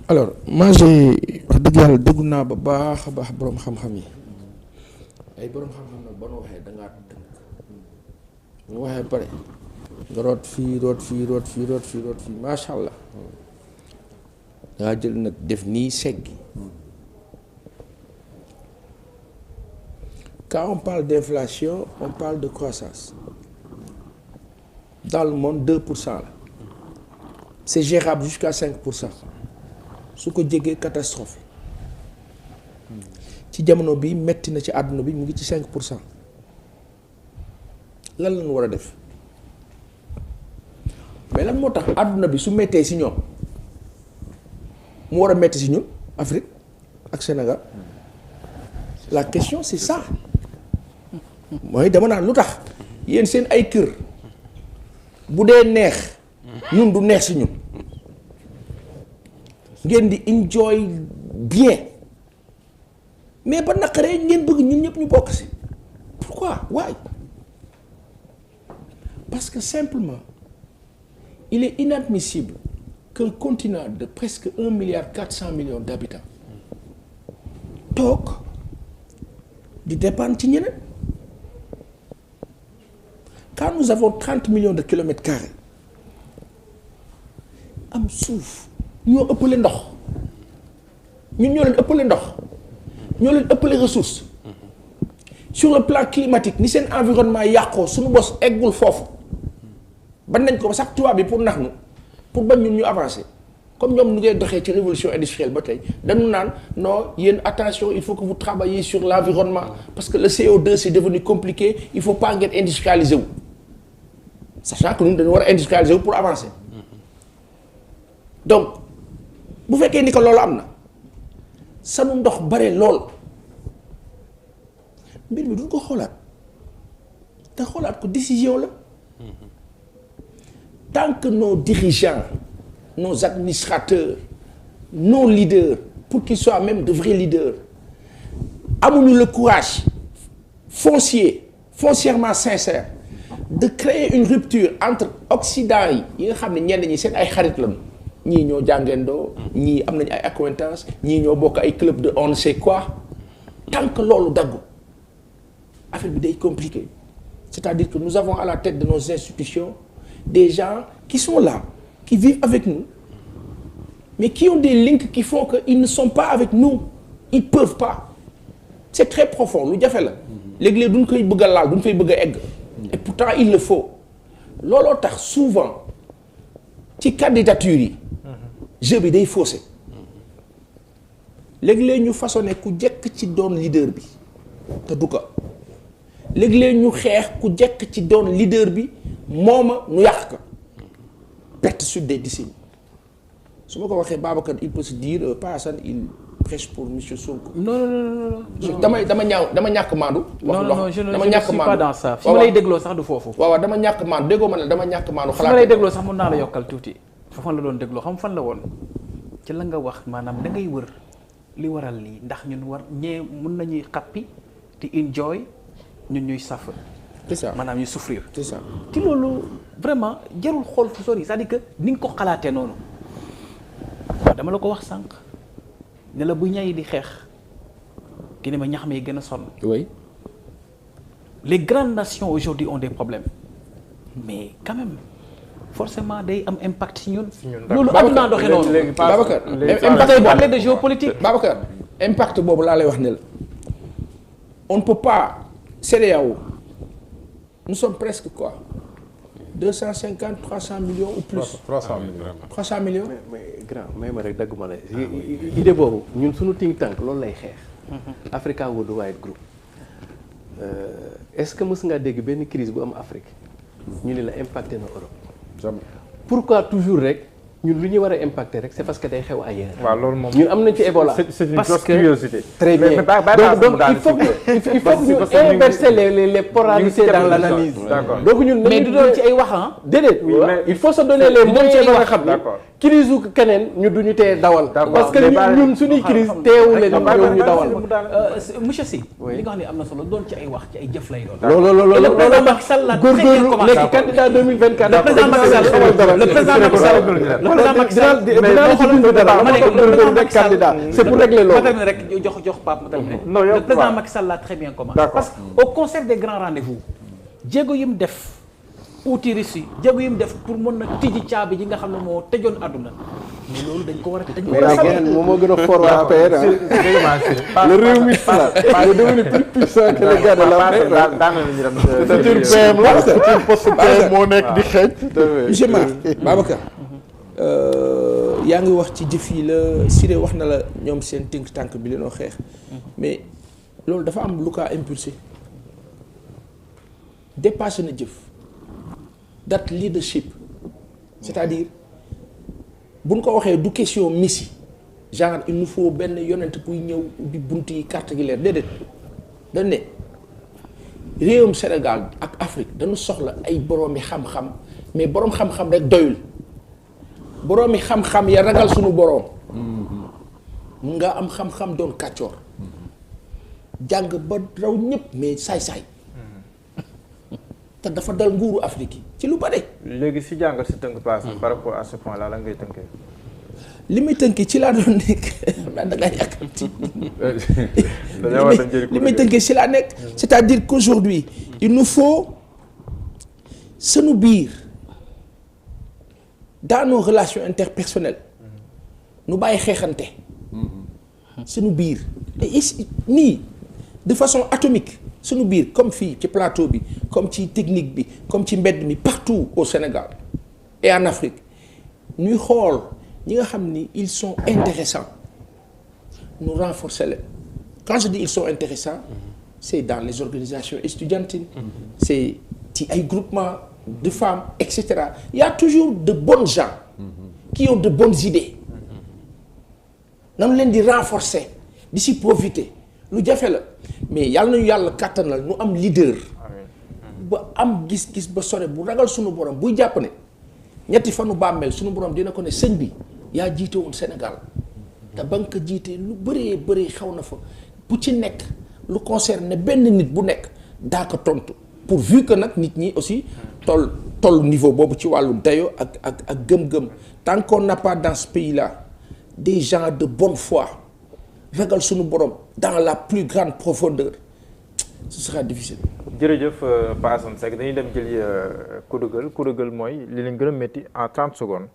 alors moi j'ai wax dëgg yàlla déggu naa ba baax a baax boroom xam-xam yi ay boroom xam-xam nag ba nu waxee da ngaa tënk ñu waxee pare nga root fii macha allah dangaa jël nag def nii seggi. Quand on parle d'inflation on parle de croissance dans le monde 2% la c'est gérable jusqu'à 5% su ko jegee catastrophe ci jamono bi metti na ci àdduna bi mu ngi ci 5% lan lañu war a def mais lan moo tax àdduna bi su mettee ci ñoom mu war a metti ci ñun Afrique ak Sénégal la question c'est ça mooy dama naan lu tax yéen seen ay kër bu dee neex ñun du neex ci ñun ngeen di enjoy bien mais ba naqaree ngeen bëgg ñun ñëpp ñu bokk ci pourquoi why parce que simplement il est inadmissible qu'un continent de presque 1,4 milliard d'habitants toog di dépendre ci ñeneen quand nous avons 30 millions de kilomètres carrés am suuf ñoo ëppale ndox ñun ñoo leen ëppale ndox ñoo leen ëppale ressources sur le plan climatique ni seen environnement yàqoo suñu bos eggul foofu ban nañ ko ba sax tubaab bi pour nax nu pour bañ ñun ñu avancer comme ñoom ñu ngay doxee ci révolution industrielle ba tey dañu naan non yéen attention il faut que vous travaillez sur l'environnement parce que le CO2 c'est devenu compliqué il faut pas ngeen industrialiser wu sachant que ñun dañu war a industrialiser wu pour avancer donc bu fekkee ni ko loolu am na sanu ndox bare lool mbir mi duñ ko xoolaat te xoolaat ko décision la tant que nos dirigeants nos administrateurs nos leaders pour qu'ils soient même de vrais leaders amuñu le courage foncièrement sincère de créer une rupture entre Occident yi nga xam ne ñenn ñi seen ay xarit lañu ñii ñoo jàngendoo ñii am nañu ay accointances ñii ñoo bokk ay club de on ne sait quoi tant que loolu daggu affaire bi day compliqué c'est-à-dire que nous avons à la tête de nos institutions des gens qui sont là qui vivent avec nous mais qui ont des links qui font que ils ne sont pas avec nous ils peuvent pas c'est très profond lu jafe la léeg-léeg duñ koy bëgg a laal duñ fay bëgg a egg et pourtant il le faut looloo tax souvent ci candidature yi jeu bi day faussé léeg-léeg ñu façonné ku jekk ci doon leader bi te du ko léeg-léeg ñu xeex ku jekk ci doon leader bi mooma nu yàq ko perte sur des décennies su ma ko waxee Babacar il peut se dire Pa Assane il prêche pour monsieur Sonko. non. dama ñàkk maandu. non je ne suis pas dans ça. fi ma lay dégloo sax du foofu. waaw dama ñàkk maandu déggoo ma ne dama ñàkk maandu. fi ma lay dégloo sax mun naa la yokkal tuuti. fa fan la doon dégloo xam fan la woon ci la nga wax maanaam da ngay wër li waral lii ndax ñun war ñee mun nañuy xappi di enjoy ñun ñuy suffer. c'est ça maanaam ñuy souffrir. c'est ça ci loolu vraiment jarul xool fu sori c'est-à-dire que ni nga ko xalaatee noonu dama la ko wax sànq ne la bu ñay di xeex ki ne ma ñax may gën a sonn. oui. les grandes nations aujourd'hui ont des problèmes mais quand même forcément day am impact ci ñun. loolu àdduna doxee noonu. léegi Babacar impact parler de géopolitique. Babacar impact boobu laa lay wax ne la on ne peut pas CEDEAO nous sommes presque quoi 250 300 millions ou plus. 300 millions vraiment. 300 millions. mais grand may ma rek dagguma la idée boobu ñun suñu think tank loolu lay xeex. Africa Worldwide Group est-ce que mës ngaa dégg benn crise bu am Afrique ñu ne la impacté na Europe. jamais. Pourquoi toujours rek ñun lu ñu war a impacter rek c'est parce que day xew ailleurs. waaw loolu moom ñun am nañ fi Ebola. c'est une parce grosse que curiosité. très bien donc il faut que ñu parce que inverser les polarités dans l'analyse. D'accord. donc ñun mais du doon ci ay wax ah. déedéet Oui, mais il faut se donner les moyens ba nga xam ni D'accord. crise u keneen ñu duñu tee dawal. D'accord. parce que Mais pas- ñun suñuy crise teewu leen ñëw ñu dawal. monsieur Sy. Oui. li nga xam ne am na solo doon ci ay wax ci ay jëf lay doon. loolu Et le président Macky Sall l'a très bien góorgóorlu commencé. nekk candidat 2024. Le président Macky Sall le président Macky Sall le président Macky Sall dinaa ci dund dara ma ne góorgóorlu nekk candidat c'est pour régler ma loolu. termine rek jox Pape ma termine. Non, yow Le président waaw. Macky Sall l'a très bien commencé. D'accord. Parce que au concert des grands rendez-vous jéego yi mu def outil Russie jéego yi mu def pour mën na tijji caabi ji nga xam ne moo tëjoon àdduna mais loolu dañ ko war a dañ ko mais war a nag saluer. yeneen moom moo gën a fort waa APR le réew mi là il est devenu plus puissant que le gars de l'APR. c'est une PM la c'est une poste PM moo nekk di xeeñ. monsieur Mar Babacar yaa ngi wax ci jëf yi la Siré wax na la ñoom seen think tank bi leen xeex mais loolu dafa am lu kaa impulsé dépassé na jëf that leadership c'est-à-dire buñ ko waxee du question messie genre il nous faut benn yonent buy ñëw di bunt yi carte gi leer déedéet dañ ne réewum Sénégal ak Afrique dañu soxla ay boroomi xam-xam mais boroom xam-xam rek doyul boroomi xam-xam ya ragal suñu boroom mun nga am xam-xam doon kàccoor jàng ba raw ñëpp mais saay-saay te dafa dal nguuru Afrique yi ci lu bare. léegi si jàngat si tënk place par rapport à ce point là la ngay tënkee. li may tënkee ci laa doon nekk xam naa da ngaa yàkkamti li may tënkee ci laa nekk c'est-à-dire qu'aujourd'hui il nous faut sunu biir dans nos relations interpersonnelles nu bàyyi xeexante sunu biir nii de façon atomique sunu biir comme fii ci plateau bi comme ci technique bi comme ci mbedd mi partout au Sénégal et en Afrique ñuy xool ñi nga xam ni ils sont intéressants nous renforcer leen quand je dis ils sont intéressants c'est dans les organisations estudiantines c'est ci ay groupements de femmes etc. Il y a toujours de bonnes gens qui ont de bonnes idées nanu leen di renforcer di si profiter lu jafe la mais yàlla nañu yàlla kàttanal nu am leader ba am gis-gis ba sore bu ragal sunu borom buy jàpp ne ñetti fanu bàmmeel sunu borom dina ko ne sëñ bi yaa jiite woon Sénégal te ba nga ko jiite lu bëree xaw na fa bu ci nekk lu concerne benn nit bu nekk daa ko tontu pourvu que nag nit ñi aussi toll niveau boobu ci wàllu dayo ak gëm-gëm tant qu'on n'a pas dans ce pays là des gens de bonne foi ragal sunu borom dans la plus grande profondeur ce sera difficile. jërëjëf Pa Assane Seck dañuy dem jëli coup de gueule mooy li leen gën a métti en 30 secondes.